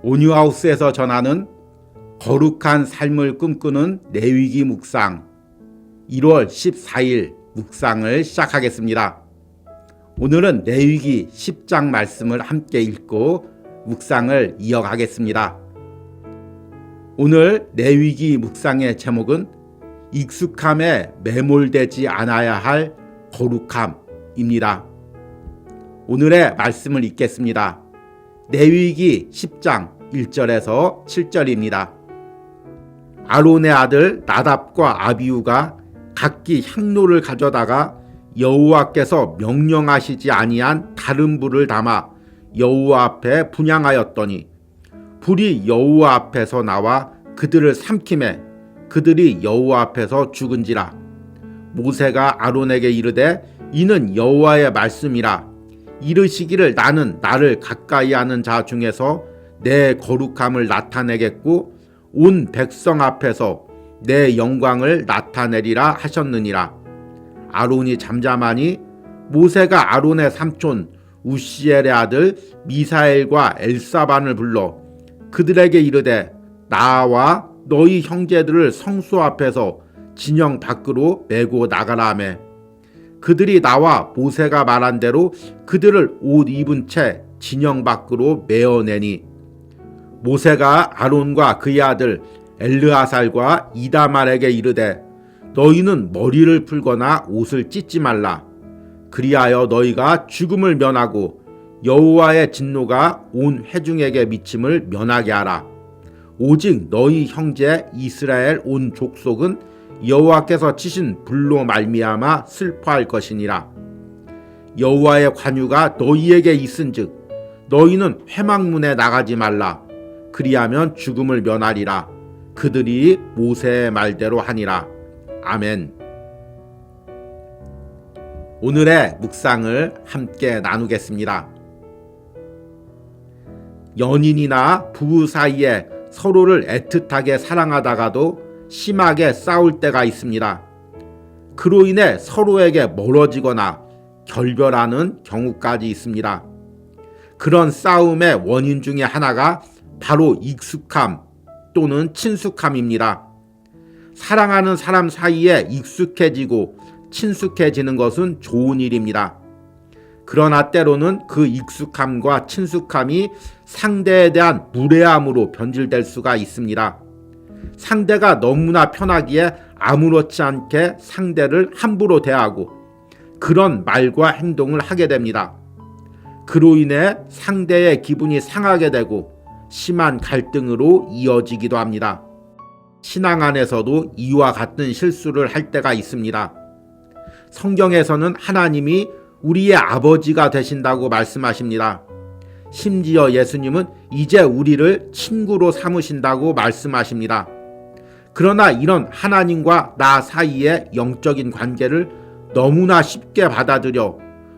온유하우스에서 전하는 거룩한 삶을 꿈꾸는 레위기 묵상 1월 14일 묵상을 시작하겠습니다. 오늘은 레위기 10장 말씀을 함께 읽고 묵상을 이어가겠습니다. 오늘 레위기 묵상의 제목은 익숙함에 매몰되지 않아야 할 거룩함입니다. 오늘의 말씀을 읽겠습니다. 레위기 10장 1절에서 7절입니다. 아론의 아들 나답과 아비후가 각기 향로를 가져다가 여호와께서 명령하시지 아니한 다른 불을 담아 여호와 앞에 분향하였더니 불이 여호와 앞에서 나와 그들을 삼키매 그들이 여호와 앞에서 죽은지라. 모세가 아론에게 이르되 이는 여호와의 말씀이라. 이르시기를 나는 나를 가까이하는 자 중에서 내 거룩함을 나타내겠고 온 백성 앞에서 내 영광을 나타내리라 하셨느니라. 아론이 잠잠하니 모세가 아론의 삼촌 우시엘의 아들 미사엘과 엘사반을 불러 그들에게 이르되 나와 너희 형제들을 성소 앞에서 진영 밖으로 메고 나가라 하매 그들이 나와 모세가 말한 대로 그들을 옷 입은 채 진영 밖으로 메어내니 모세가 아론과 그의 아들 엘르아살과 이다말에게 이르되 너희는 머리를 풀거나 옷을 찢지 말라. 그리하여 너희가 죽음을 면하고 여호와의 진노가 온 회중에게 미침을 면하게 하라. 오직 너희 형제 이스라엘 온 족속은 여호와께서 치신 불로 말미암아 슬퍼할 것이니라. 여호와의 관유가 너희에게 있은즉 너희는 회막문에 나가지 말라. 그리하면 죽음을 면하리라. 그들이 모세의 말대로 하니라. 아멘. 오늘의 묵상을 함께 나누겠습니다. 연인이나 부부 사이에 서로를 애틋하게 사랑하다가도 심하게 싸울 때가 있습니다. 그로 인해 서로에게 멀어지거나 결별하는 경우까지 있습니다. 그런 싸움의 원인 중에 하나가 바로 익숙함 또는 친숙함입니다. 사랑하는 사람 사이에 익숙해지고 친숙해지는 것은 좋은 일입니다. 그러나 때로는 그 익숙함과 친숙함이 상대에 대한 무례함으로 변질될 수가 있습니다. 상대가 너무나 편하기에 아무렇지 않게 상대를 함부로 대하고 그런 말과 행동을 하게 됩니다. 그로 인해 상대의 기분이 상하게 되고 심한 갈등으로 이어지기도 합니다. 신앙 안에서도 이와 같은 실수를 할 때가 있습니다. 성경에서는 하나님이 우리의 아버지가 되신다고 말씀하십니다. 심지어 예수님은 이제 우리를 친구로 삼으신다고 말씀하십니다. 그러나 이런 하나님과 나 사이의 영적인 관계를 너무나 쉽게 받아들여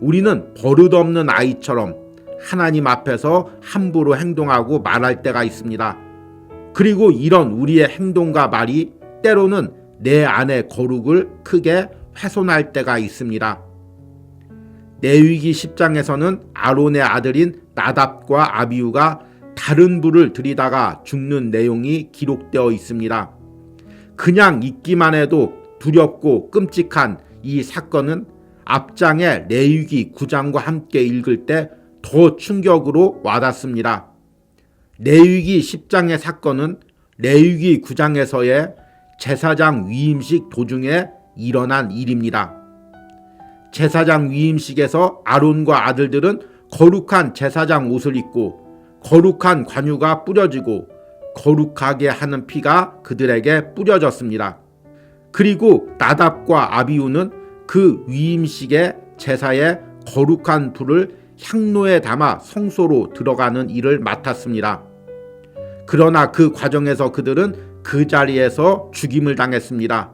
우리는 버릇없는 아이처럼 하나님 앞에서 함부로 행동하고 말할 때가 있습니다. 그리고 이런 우리의 행동과 말이 때로는 내 안의 거룩을 크게 훼손할 때가 있습니다. 레위기 10장에서는 아론의 아들인 나답과 아비후가 다른 불을 들이다가 죽는 내용이 기록되어 있습니다. 그냥 읽기만 해도 두렵고 끔찍한 이 사건은 앞장의 레위기 9장과 함께 읽을 때 더 충격으로 와닿습니다. 레위기 10장의 사건은 레위기 9장에서의 제사장 위임식 도중에 일어난 일입니다. 제사장 위임식에서 아론과 아들들은 거룩한 제사장 옷을 입고 거룩한 관유가 뿌려지고 거룩하게 하는 피가 그들에게 뿌려졌습니다. 그리고 나답과 아비후는 그 위임식의 제사에 거룩한 불을 향로에 담아 성소로 들어가는 일을 맡았습니다. 그러나 그 과정에서 그들은 그 자리에서 죽임을 당했습니다.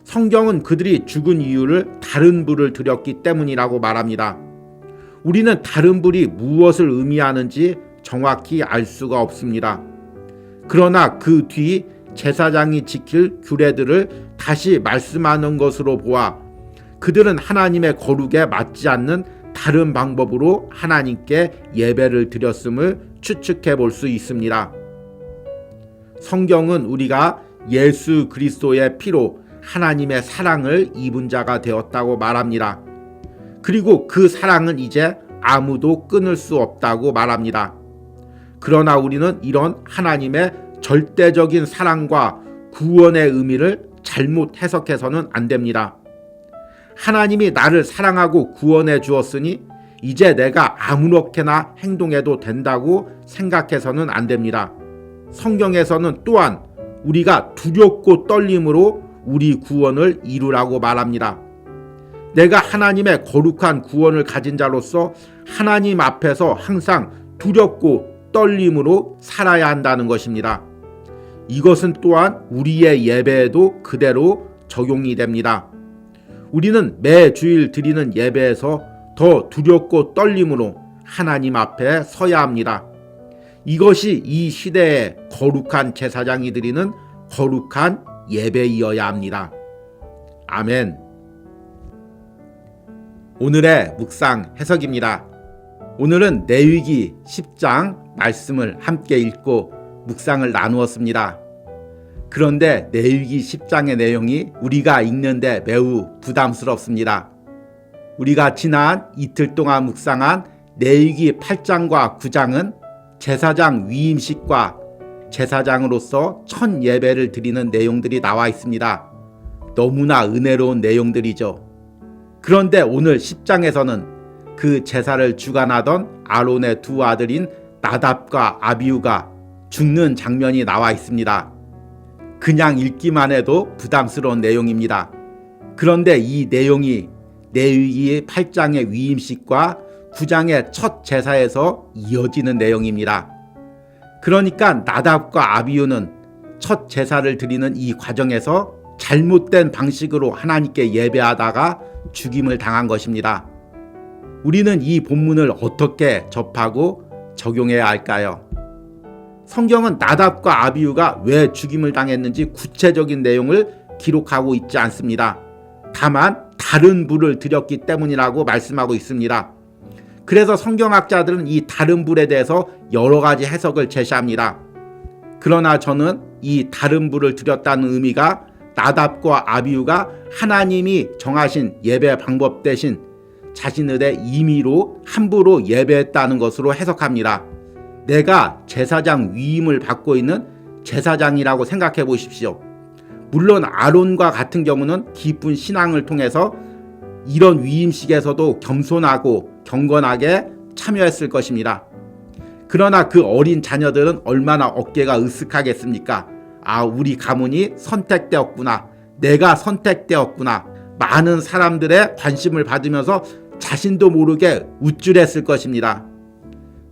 성경은 그들이 죽은 이유를 다른 불을 들였기 때문이라고 말합니다. 우리는 다른 불이 무엇을 의미하는지 정확히 알 수가 없습니다. 그러나 그 뒤 제사장이 지킬 규례들을 다시 말씀하는 것으로 보아 그들은 하나님의 거룩에 맞지 않는 다른 방법으로 하나님께 예배를 드렸음을 추측해 볼 수 있습니다. 성경은 우리가 예수 그리스도의 피로 하나님의 사랑을 입은 자가 되었다고 말합니다. 그리고 그 사랑은 이제 아무도 끊을 수 없다고 말합니다. 그러나 우리는 이런 하나님의 절대적인 사랑과 구원의 의미를 잘못 해석해서는 안 됩니다. 하나님이 나를 사랑하고 구원해 주었으니 이제 내가 아무렇게나 행동해도 된다고 생각해서는 안 됩니다. 성경에서는 또한 우리가 두렵고 떨림으로 우리 구원을 이루라고 말합니다. 내가 하나님의 거룩한 구원을 가진 자로서 하나님 앞에서 항상 두렵고 떨림으로 살아야 한다는 것입니다. 이것은 또한 우리의 예배에도 그대로 적용이 됩니다. 우리는 매 주일 드리는 예배에서 더 두렵고 떨림으로 하나님 앞에 서야 합니다. 이것이 이 시대의 거룩한 제사장이 드리는 거룩한 예배이어야 합니다. 아멘. 오늘의 묵상 해석입니다. 오늘은 레위기 10장 말씀을 함께 읽고 묵상을 나누었습니다. 그런데 레위기 10장의 내용이 우리가 읽는데 매우 부담스럽습니다. 우리가 지난 이틀 동안 묵상한 레위기 8장과 9장은 제사장 위임식과 제사장으로서 첫 예배를 드리는 내용들이 나와 있습니다. 너무나 은혜로운 내용들이죠. 그런데 오늘 10장에서는 그 제사를 주관하던 아론의 두 아들인 나답과 아비후가 죽는 장면이 나와 있습니다. 그냥 읽기만 해도 부담스러운 내용입니다. 그런데 이 내용이 레위기 8장의 위임식과 9장의 첫 제사에서 이어지는 내용입니다. 그러니까 나답과 아비후는 첫 제사를 드리는 이 과정에서 잘못된 방식으로 하나님께 예배하다가 죽임을 당한 것입니다. 우리는 이 본문을 어떻게 접하고 적용해야 할까요? 성경은 나답과 아비후가 왜 죽임을 당했는지 구체적인 내용을 기록하고 있지 않습니다. 다만 다른 불을 드렸기 때문이라고 말씀하고 있습니다. 그래서 성경학자들은 이 다른 불에 대해서 여러 가지 해석을 제시합니다. 그러나 저는 이 다른 불을 드렸다는 의미가 나답과 아비후가 하나님이 정하신 예배 방법 대신 자신들의 임의로 함부로 예배했다는 것으로 해석합니다. 내가 제사장 위임을 받고 있는 제사장이라고 생각해 보십시오. 물론 아론과 같은 경우는 깊은 신앙을 통해서 이런 위임식에서도 겸손하고 경건하게 참여했을 것입니다. 그러나 그 어린 자녀들은 얼마나 어깨가 으쓱하겠습니까? 아, 우리 가문이 선택되었구나. 내가 선택되었구나. 많은 사람들의 관심을 받으면서 자신도 모르게 우쭐했을 것입니다.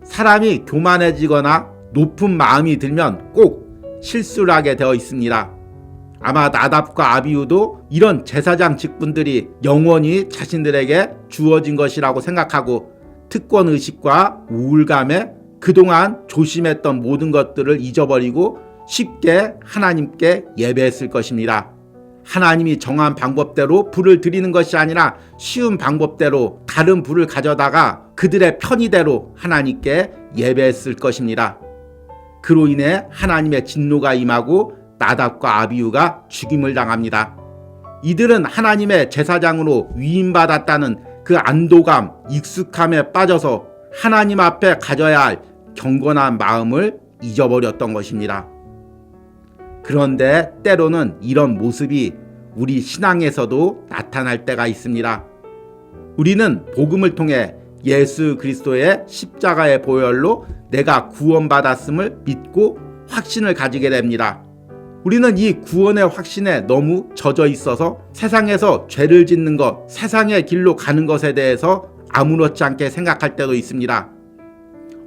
사람이 교만해지거나 높은 마음이 들면 꼭 실수를 하게 되어 있습니다. 아마 나답과 아비후도 이런 제사장 직분들이 영원히 자신들에게 주어진 것이라고 생각하고 특권의식과 우울감에 그동안 조심했던 모든 것들을 잊어버리고 쉽게 하나님께 예배했을 것입니다. 하나님이 정한 방법대로 불을 드리는 것이 아니라 쉬운 방법대로 다른 불을 가져다가 그들의 편의대로 하나님께 예배했을 것입니다. 그로 인해 하나님의 진노가 임하고 나답과 아비후가 죽임을 당합니다. 이들은 하나님의 제사장으로 위임받았다는 그 안도감, 익숙함에 빠져서 하나님 앞에 가져야 할 경건한 마음을 잊어버렸던 것입니다. 그런데 때로는 이런 모습이 우리 신앙에서도 나타날 때가 있습니다. 우리는 복음을 통해 예수 그리스도의 십자가의 보혈로 내가 구원받았음을 믿고 확신을 가지게 됩니다. 우리는 이 구원의 확신에 너무 젖어 있어서 세상에서 죄를 짓는 것, 세상의 길로 가는 것에 대해서 아무렇지 않게 생각할 때도 있습니다.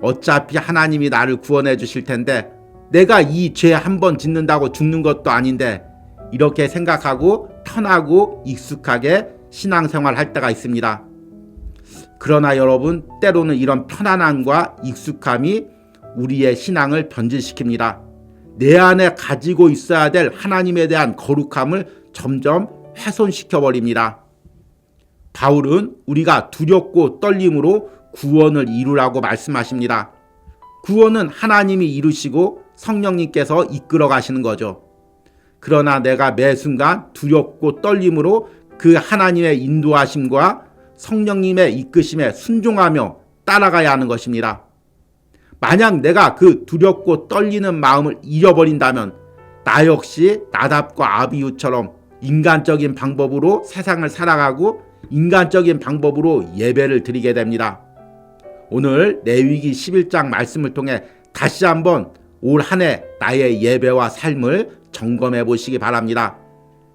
어차피 하나님이 나를 구원해 주실 텐데 내가 이 죄 한 번 짓는다고 죽는 것도 아닌데 이렇게 생각하고 편하고 익숙하게 신앙생활 할 때가 있습니다. 그러나 여러분, 때로는 이런 편안함과 익숙함이 우리의 신앙을 변질시킵니다. 내 안에 가지고 있어야 될 하나님에 대한 거룩함을 점점 훼손시켜버립니다. 바울은 우리가 두렵고 떨림으로 구원을 이루라고 말씀하십니다. 구원은 하나님이 이루시고 성령님께서 이끌어 가시는 거죠. 그러나 내가 매 순간 두렵고 떨림으로 그 하나님의 인도하심과 성령님의 이끄심에 순종하며 따라가야 하는 것입니다. 만약 내가 그 두렵고 떨리는 마음을 잃어버린다면 나 역시 나답과 아비후처럼 인간적인 방법으로 세상을 살아가고 인간적인 방법으로 예배를 드리게 됩니다. 오늘 레위기 11장 말씀을 통해 다시 한번 올 한 해 나의 예배와 삶을 점검해 보시기 바랍니다.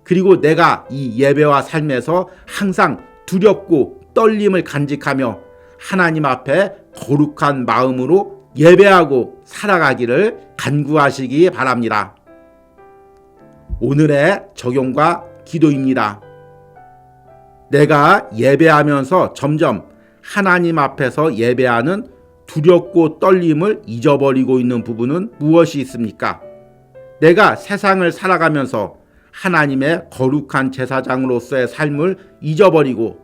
그리고 내가 이 예배와 삶에서 항상 두렵고 떨림을 간직하며 하나님 앞에 거룩한 마음으로 예배하고 살아가기를 간구하시기 바랍니다. 오늘의 적용과 기도입니다. 내가 예배하면서 점점 하나님 앞에서 예배하는 두렵고 떨림을 잊어버리고 있는 부분은 무엇이 있습니까? 내가 세상을 살아가면서 하나님의 거룩한 제사장으로서의 삶을 잊어버리고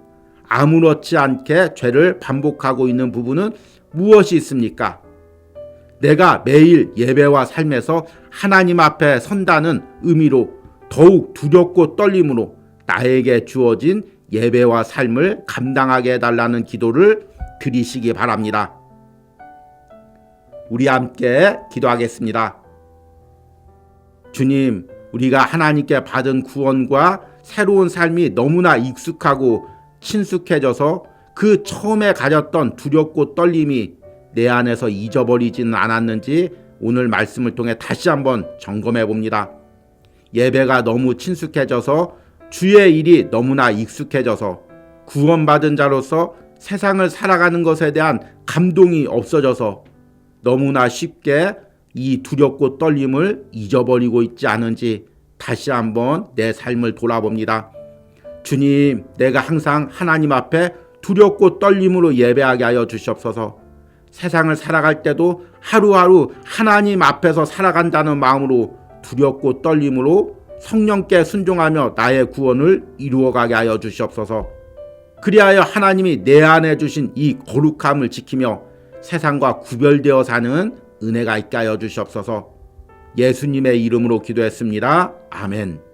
아무렇지 않게 죄를 반복하고 있는 부분은 무엇이 있습니까? 내가 매일 예배와 삶에서 하나님 앞에 선다는 의미로 더욱 두렵고 떨림으로 나에게 주어진 예배와 삶을 감당하게 해달라는 기도를 드리시기 바랍니다. 우리 함께 기도하겠습니다. 주님, 우리가 하나님께 받은 구원과 새로운 삶이 너무나 익숙하고 친숙해져서 그 처음에 가졌던 두렵고 떨림이 내 안에서 잊어버리지는 않았는지 오늘 말씀을 통해 다시 한번 점검해 봅니다. 예배가 너무 친숙해져서 주의 일이 너무나 익숙해져서 구원받은 자로서 세상을 살아가는 것에 대한 감동이 없어져서 너무나 쉽게 이 두렵고 떨림을 잊어버리고 있지 않은지 다시 한번 내 삶을 돌아봅니다. 주님, 내가 항상 하나님 앞에 두렵고 떨림으로 예배하게 하여 주시옵소서. 세상을 살아갈 때도 하루하루 하나님 앞에서 살아간다는 마음으로 두렵고 떨림으로 성령께 순종하며 나의 구원을 이루어가게 하여 주시옵소서. 그리하여 하나님이 내 안에 주신 이 거룩함을 지키며 세상과 구별되어 사는 은혜가 있게 하여 주시옵소서. 예수님의 이름으로 기도했습니다. 아멘.